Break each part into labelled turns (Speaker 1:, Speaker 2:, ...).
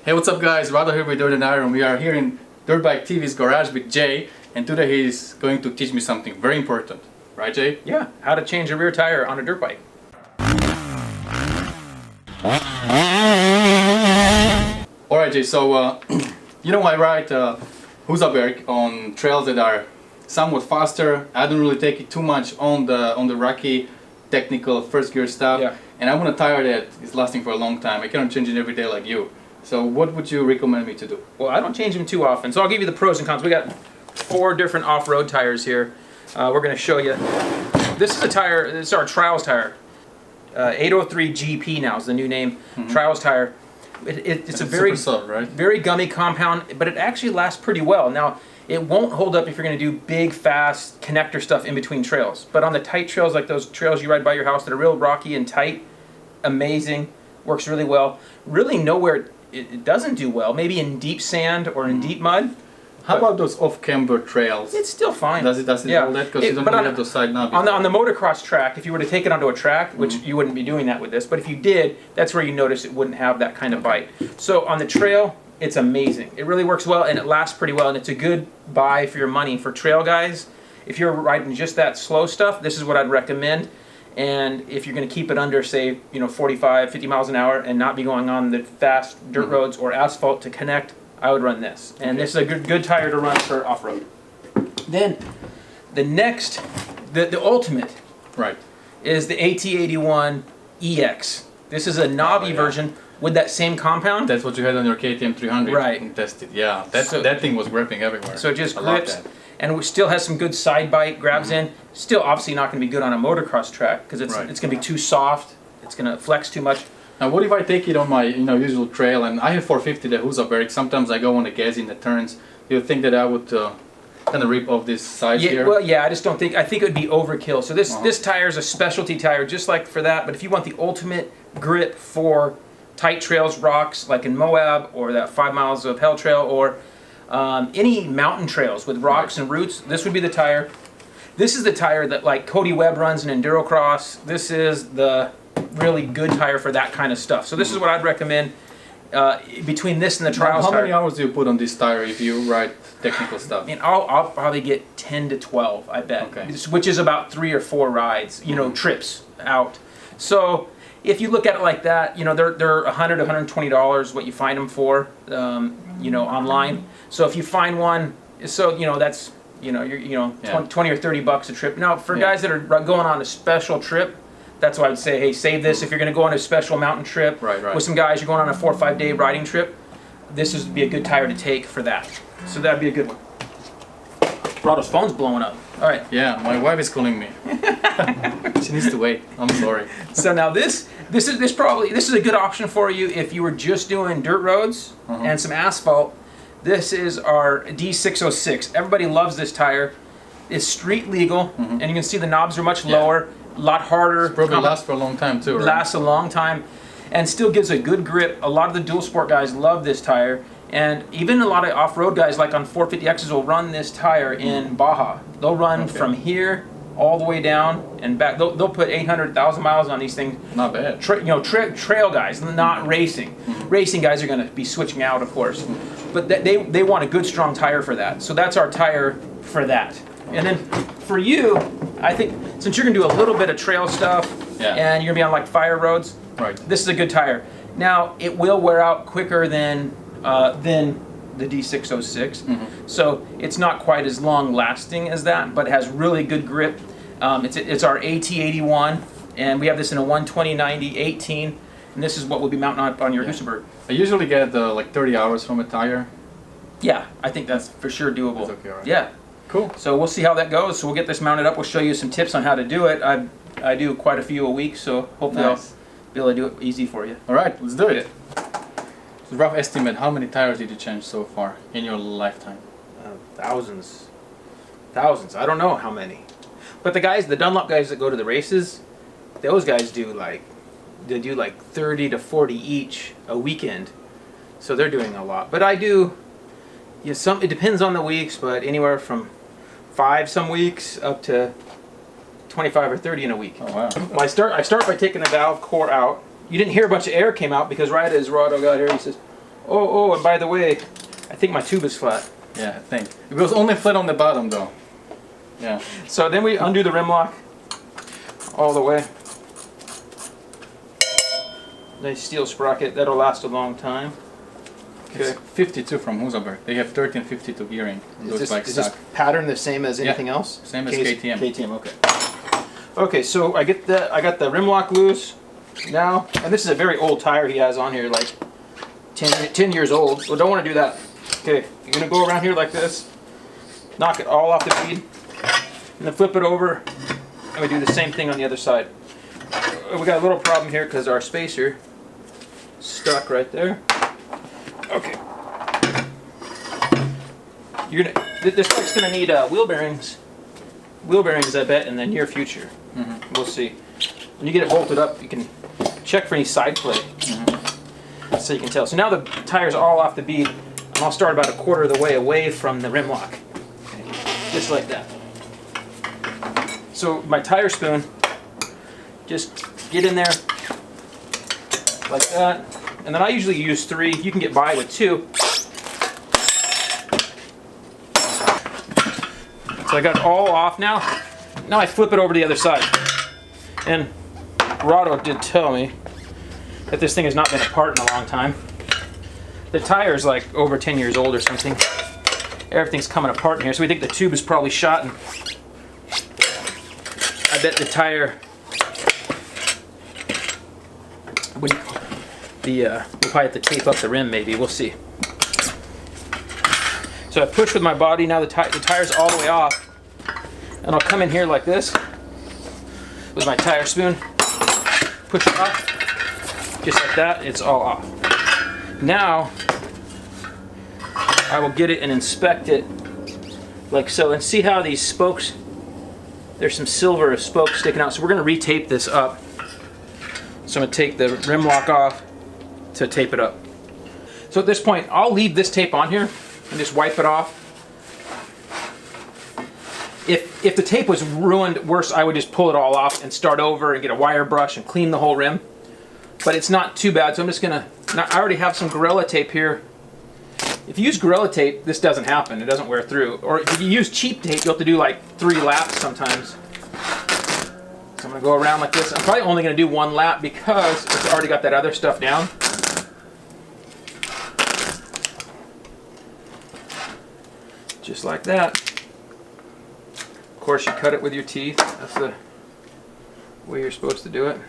Speaker 1: Hey, what's up guys? Rado here with Dirt and Iron. We are here in Dirtbike TV's garage with Jay, and today he's going to teach me something very important. Right, Jay?
Speaker 2: Yeah, how to change a rear tire on a dirt bike.
Speaker 1: Alright Jay, so you know I ride Husaberg on trails that are somewhat faster. I don't really take it too much on the rocky technical first gear stuff.
Speaker 2: Yeah.
Speaker 1: And I want a tire that is lasting for a long time. I cannot change it every day like you. So what would you recommend me to do?
Speaker 2: Well, I don't change them too often, so I'll give you the pros and cons. We got 4 different off-road tires here. We're going to show you. This is a tire, this is our Trials tire. 803 GP now is the new name. Trials tire. It's a very
Speaker 1: soft, right?
Speaker 2: Very gummy compound, but it actually lasts pretty well. Now, it won't hold up if you're going to do big, fast connector stuff in between trails. But on the tight trails, like those trails you ride by your house that are real rocky and tight, amazing, works really well. Really nowhere it doesn't do well. Maybe in deep sand or in deep mud.
Speaker 1: How about those off-camber trails?
Speaker 2: It's still fine.
Speaker 1: Does it hold that? Because you don't really have those side knobs.
Speaker 2: On the motocross track, if you were to take it onto a track, which you wouldn't be doing that with this, but if you did, that's where you notice it wouldn't have that kind of bite. So on the trail, it's amazing. It really works well and it lasts pretty well, and it's a good buy for your money. For trail guys, if you're riding just that slow stuff, this is what I'd recommend. And if you're going to keep it under, say, 45, 50 miles an hour and not be going on the fast dirt roads or asphalt to connect, I would run this. And this is a good tire to run for off-road. Then the next, the ultimate,
Speaker 1: right,
Speaker 2: is the AT81 EX. This is a knobby version with that same compound.
Speaker 1: That's what you had on your KTM 300
Speaker 2: right.
Speaker 1: and tested. Yeah, that thing was gripping everywhere.
Speaker 2: So it just grips, and it still has some good side bite, grabs in. Still obviously not going to be good on a motocross track because it's going to be too soft. It's going to flex too much.
Speaker 1: Now what if I take it on my usual trail, and I have 450 the Husaberg, sometimes I go on the gas in the turns. Do you think that I would kind of rip off this side here?
Speaker 2: Well, yeah, I think it would be overkill. So this tire is a specialty tire just like for that, but if you want the ultimate grip for tight trails, rocks, like in Moab, or that 5 miles of hell trail, or any mountain trails with rocks and roots, this would be the tire. This is the tire that like Cody Webb runs in Endurocross. This is the really good tire for that kind of stuff. So this is what I'd recommend between this and the Trials tire.
Speaker 1: How many hours do you put on this tire if you ride technical stuff?
Speaker 2: I mean, I'll probably get 10 to 12, I bet, which is about 3 or 4 rides, trips out. So if you look at it like that, they're $100 to $120 what you find them for, online. So if you find one, so that's you're 20 or 30 bucks a trip. Now for guys that are going on a special trip, that's why I would say, hey, save this if you're going to go on a special mountain trip with some guys. You're going on a 4 or 5 day riding trip. This would be a good tire to take for that. So that'd be a good one. Rado's phone's blowing up. All right.
Speaker 1: Yeah, my wife is calling me. She needs to wait. I'm sorry.
Speaker 2: So now this is a good option for you if you were just doing dirt roads and some asphalt. This is our D606. Everybody loves this tire. It's street legal, and you can see the knobs are much lower, a lot harder.
Speaker 1: It's probably lasts for a long time too, right?
Speaker 2: Lasts a long time, and still gives a good grip. A lot of the dual sport guys love this tire, and even a lot of off-road guys like on 450Xs will run this tire in Baja. They'll run from here all the way down and back. They'll put 800,000 miles on these things.
Speaker 1: Not bad.
Speaker 2: Trail guys, not racing. Racing guys are going to be switching out, of course, but they want a good strong tire for that. So that's our tire for that. And then for you, I think since you're going to do a little bit of trail stuff and you're going to be on like fire roads, this is a good tire. Now it will wear out quicker than the D606, so it's not quite as long lasting as that, but it has really good grip. It's our AT81, and we have this in a 120/90/18, and this is what will be mounting up on your Husaberg.
Speaker 1: I usually get like 30 hours from a tire.
Speaker 2: Yeah, I think that's for sure doable.
Speaker 1: That's okay, right?
Speaker 2: Yeah.
Speaker 1: Cool.
Speaker 2: So we'll see how that goes. So we'll get this mounted up. We'll show you some tips on how to do it. I do quite a few a week, so hopefully I'll be able to do it easy for you.
Speaker 1: All right, let's do it. So rough estimate, how many tires did you change so far in your lifetime?
Speaker 2: Thousands. I don't know how many. But the Dunlop guys that go to the races, those guys do like 30 to 40 each a weekend. So they're doing a lot. But I do, it depends on the weeks, but anywhere from 5 some weeks up to 25 or 30 in a week.
Speaker 1: Oh wow.
Speaker 2: Well, I start by taking the valve core out. You didn't hear a bunch of air came out because right as Rado got here, he says, Oh, and by the way, I think my tube is flat.
Speaker 1: Yeah, I think. It was only flat on the bottom though. Yeah.
Speaker 2: So then we undo the rim lock all the way. Nice steel sprocket, that'll last a long time.
Speaker 1: Okay. It's 52 from Husaberg. They have 1352 gearing.
Speaker 2: Is this pattern the same as anything else?
Speaker 1: Same as KTM.
Speaker 2: KTM, okay. Okay, so I got the rim lock loose now, and this is a very old tire he has on here, like 10 years old. Well, don't want to do that. Okay, you're gonna go around here like this, knock it all off the bead, and then flip it over, and we do the same thing on the other side. We got a little problem here because our spacer stuck right there. Okay. This bike's gonna need wheel bearings. Wheel bearings, I bet, in the near future. Mm-hmm. We'll see. When you get it bolted up, you can check for any side play, so you can tell. So now the tire's all off the bead, and I'll start about a quarter of the way away from the rim lock, okay. Just like that. So my tire spoon, just get in there like that, and then I usually use 3. You can get by with 2. So I got it all off now. Now I flip it over to the other side. And Rado did tell me that this thing has not been apart in a long time. The tire is like over 10 years old or something. Everything's coming apart in here, so we think the tube is probably shot, and I bet the tire we'll probably have to tape up the rim, maybe. We'll see. So I push with my body. Now the tire's all the way off, and I'll come in here like this with my tire spoon, push it off, just like that. It's all off. Now I will get it and inspect it like so, and see how these spokes, there's some silver spokes sticking out. So we're going to retape this up. So I'm going to take the rim lock off to tape it up. So at this point, I'll leave this tape on here and just wipe it off. If the tape was ruined worse, I would just pull it all off and start over and get a wire brush and clean the whole rim. But it's not too bad, so I'm just gonna, I already have some Gorilla tape here. If you use Gorilla tape, this doesn't happen, it doesn't wear through. Or if you use cheap tape, you'll have to do like 3 laps sometimes. So I'm gonna go around like this. I'm probably only gonna do 1 lap because it's already got that other stuff down. Just like that. Of course, you cut it with your teeth. That's the way you're supposed to do it.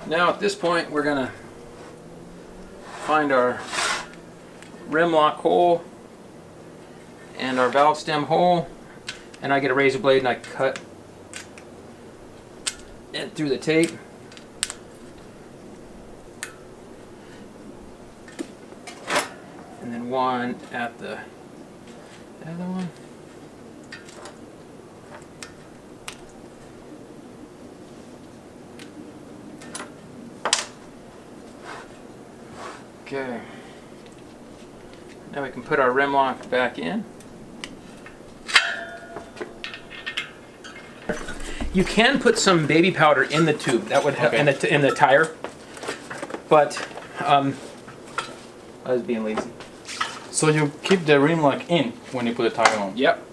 Speaker 2: Now at this point, we're gonna find our rim lock hole and our valve stem hole, and I get a razor blade and I cut it through the tape. And then one at the other one. Okay. Now we can put our rim lock back in. You can put some baby powder in the tube. That would help, okay, in the tire. But I was being lazy.
Speaker 1: So you keep the rim lock in when you put the tire on?
Speaker 2: Yep.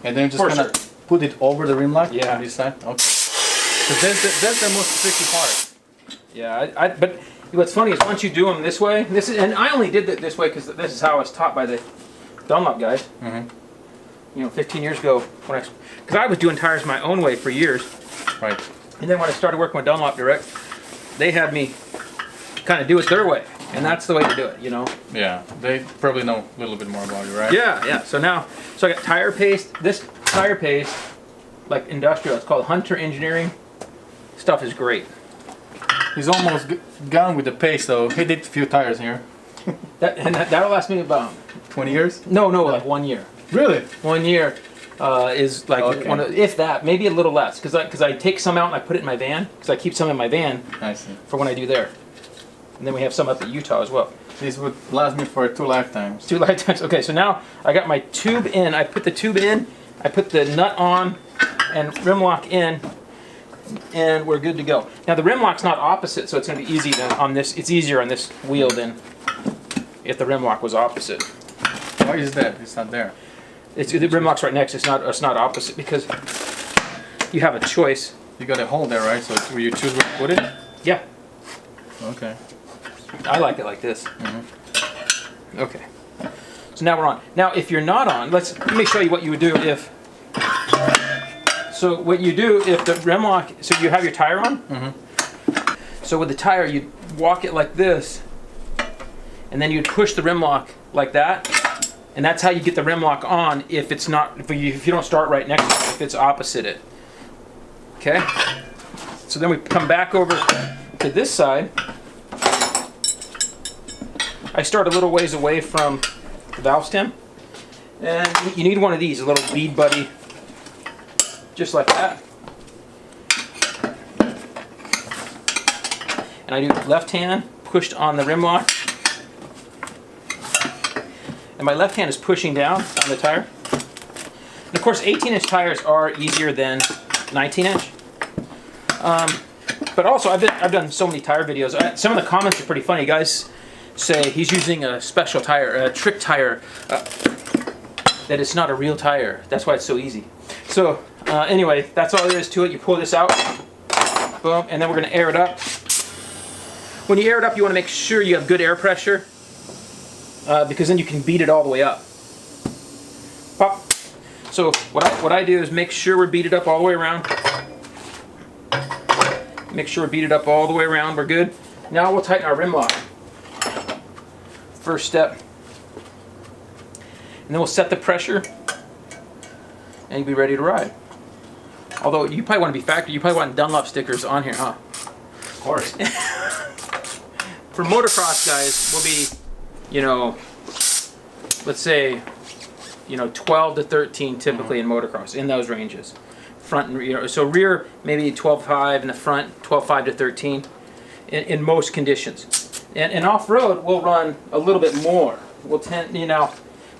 Speaker 1: And then just kind of put it over the rim lock?
Speaker 2: Yeah.
Speaker 1: On this side? Okay. So that's the most tricky part.
Speaker 2: Yeah, but what's funny is once you do them this way, and I only did it this way because this is how I was taught by the Dunlop guys. Mm-hmm. You know, 15 years ago, because I was doing tires my own way for years.
Speaker 1: Right.
Speaker 2: And then when I started working with Dunlop Direct, they had me kind of do it their way. And that's the way to do it, you know?
Speaker 1: Yeah, they probably know a little bit more about it, right?
Speaker 2: Yeah, yeah. So I got tire paste. This tire paste, like industrial, it's called Hunter Engineering. Stuff is great.
Speaker 1: He's almost gone with the paste, though. He did a few tires here.
Speaker 2: That'll last me about
Speaker 1: 20 years?
Speaker 2: No, like 1 year.
Speaker 1: Really?
Speaker 2: 1 year is like, okay, if that, maybe a little less. Because I take some out and I put it in my van. Because I keep some in my van. I see. For when I do there. And then we have some up at Utah as well.
Speaker 1: These would last me for 2 lifetimes.
Speaker 2: 2 lifetimes. Okay, so now I got my tube in. I put the tube in. I put the nut on and rim lock in. and we're good to go. Now the rim lock's not opposite, so it's going to be easy on this. It's easier on this wheel than if the rim lock was opposite.
Speaker 1: Why is that? It's not there.
Speaker 2: The rim lock's right next. It's not opposite because you have a choice.
Speaker 1: You got a hole there, right? So you choose where to put it?
Speaker 2: Yeah.
Speaker 1: Okay.
Speaker 2: I like it like this.
Speaker 1: Mm-hmm.
Speaker 2: Okay. So now we're on. Now if you're not on, let me show you what you would do if. So what you do if the rim lock, so you have your tire on.
Speaker 1: Mm-hmm.
Speaker 2: So with the tire, you walk it like this, and then you'd push the rim lock like that, and that's how you get the rim lock on if it's not, if you don't start right next to it, if it's opposite it. Okay? So then we come back over to this side. I start a little ways away from the valve stem, and you need one of these, a little bead buddy, just like that. And I do left hand pushed on the rim lock, and my left hand is pushing down on the tire. And of course 18-inch tires are easier than 19-inch. But also I've done so many tire videos. Some of the comments are pretty funny. Guys say he's using a special tire, a trick tire, that it's not a real tire. That's why it's so easy. So anyway, that's all there is to it. You pull this out, boom, and then we're going to air it up. When you air it up, you want to make sure you have good air pressure, because then you can beat it all the way up. Pop. So what I do is make sure we're beat it up all the way around. Make sure we beat it up all the way around. We're good. Now we'll tighten our rim lock. First step. And then we'll set the pressure, and you'll be ready to ride. Although you probably want to be factory. You probably want Dunlop stickers on here, huh?
Speaker 1: Of course.
Speaker 2: For motocross guys, we'll be, let's say, 12 to 13 typically in motocross, in those ranges. Front and rear, so rear maybe 12.5, and the front 12.5 to 13 in most conditions. And off-road, we'll run a little bit more. We'll tend,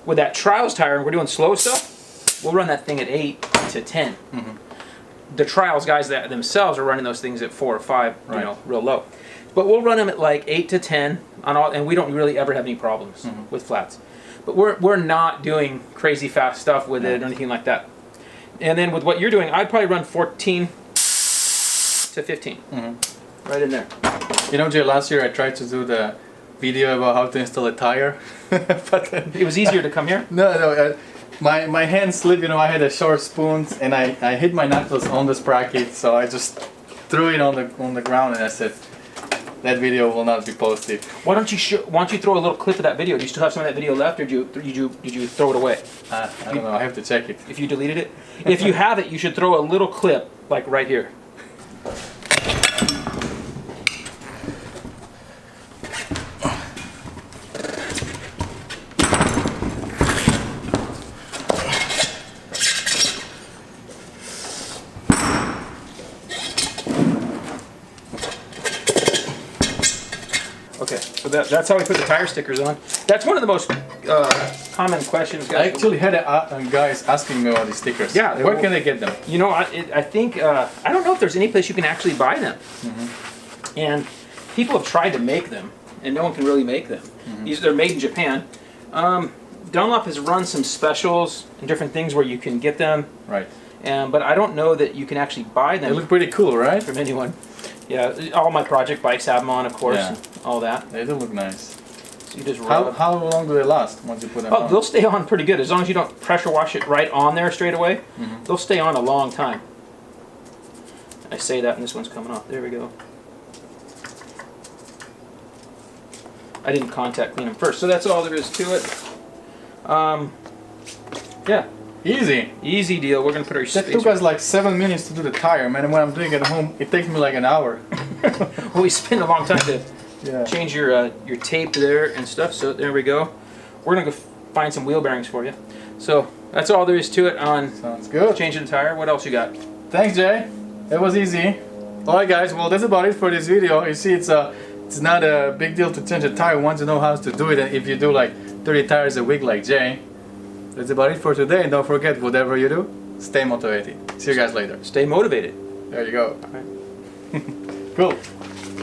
Speaker 2: with that trials tire, and we're doing slow stuff, we'll run that thing at 8 to 10.
Speaker 1: Mm-hmm.
Speaker 2: The trials guys that themselves are running those things at 4 or 5,
Speaker 1: right.
Speaker 2: Real low. But we'll run them at like 8 to 10 on all, and we don't really ever have any problems with flats. But we're not doing crazy fast stuff with it or anything like that. And then with what you're doing, I'd probably run 14 to 15, right in there.
Speaker 1: Jay, last year I tried to do the video about how to install a tire, but then
Speaker 2: it was easier to come here.
Speaker 1: No, my hand slipped. I had a short spoon, and I hit my knuckles on the sprocket, so I just threw it on the ground, and I said, that video will not be posted.
Speaker 2: Why don't you throw a little clip of that video? Do you still have some of that video left, or did you throw it away?
Speaker 1: I don't know. I have to check it.
Speaker 2: If you deleted it, if you have it, you should throw a little clip like right here. Okay, so that's how we put the tire stickers on. That's one of the most common questions, guys.
Speaker 1: I actually had guys asking me about these stickers.
Speaker 2: Yeah,
Speaker 1: where can they get them?
Speaker 2: I think I don't know if there's any place you can actually buy them. And people have tried to make them, and no one can really make them. They're made in Japan. Dunlop has run some specials and different things where you can get them.
Speaker 1: Right.
Speaker 2: But I don't know that you can actually buy them.
Speaker 1: They look pretty cool, right?
Speaker 2: From anyone. Yeah, all my project bikes have them on, of course.
Speaker 1: Yeah.
Speaker 2: All that.
Speaker 1: They do look nice.
Speaker 2: So you just rub.
Speaker 1: How long do they last once you put them on?
Speaker 2: They'll stay on pretty good as long as you don't pressure wash it right on there straight away. They'll stay on a long time. I say that, and this one's coming off. There we go. I didn't contact clean them first, so that's all there is to it. Yeah. Easy deal. We're gonna put our
Speaker 1: That took us like 7 minutes to do the tire, man. And when I'm doing it at home, it takes me like an hour.
Speaker 2: Well, we spend a long time to change your tape there and stuff. So there we go. We're gonna go find some wheel bearings for you. So that's all there is to it on
Speaker 1: Sounds good.
Speaker 2: changing the tire. What else you got?
Speaker 1: Thanks, Jay. That was easy. All right, guys. Well, that's about it for this video. You see, it's not a big deal to change a tire once you know how to do it. And if you do like 30 tires a week like Jay. That's about it for today, and don't forget, whatever you do, stay motivated. See you guys later.
Speaker 2: Stay motivated.
Speaker 1: There you go.
Speaker 3: All right.
Speaker 1: Cool.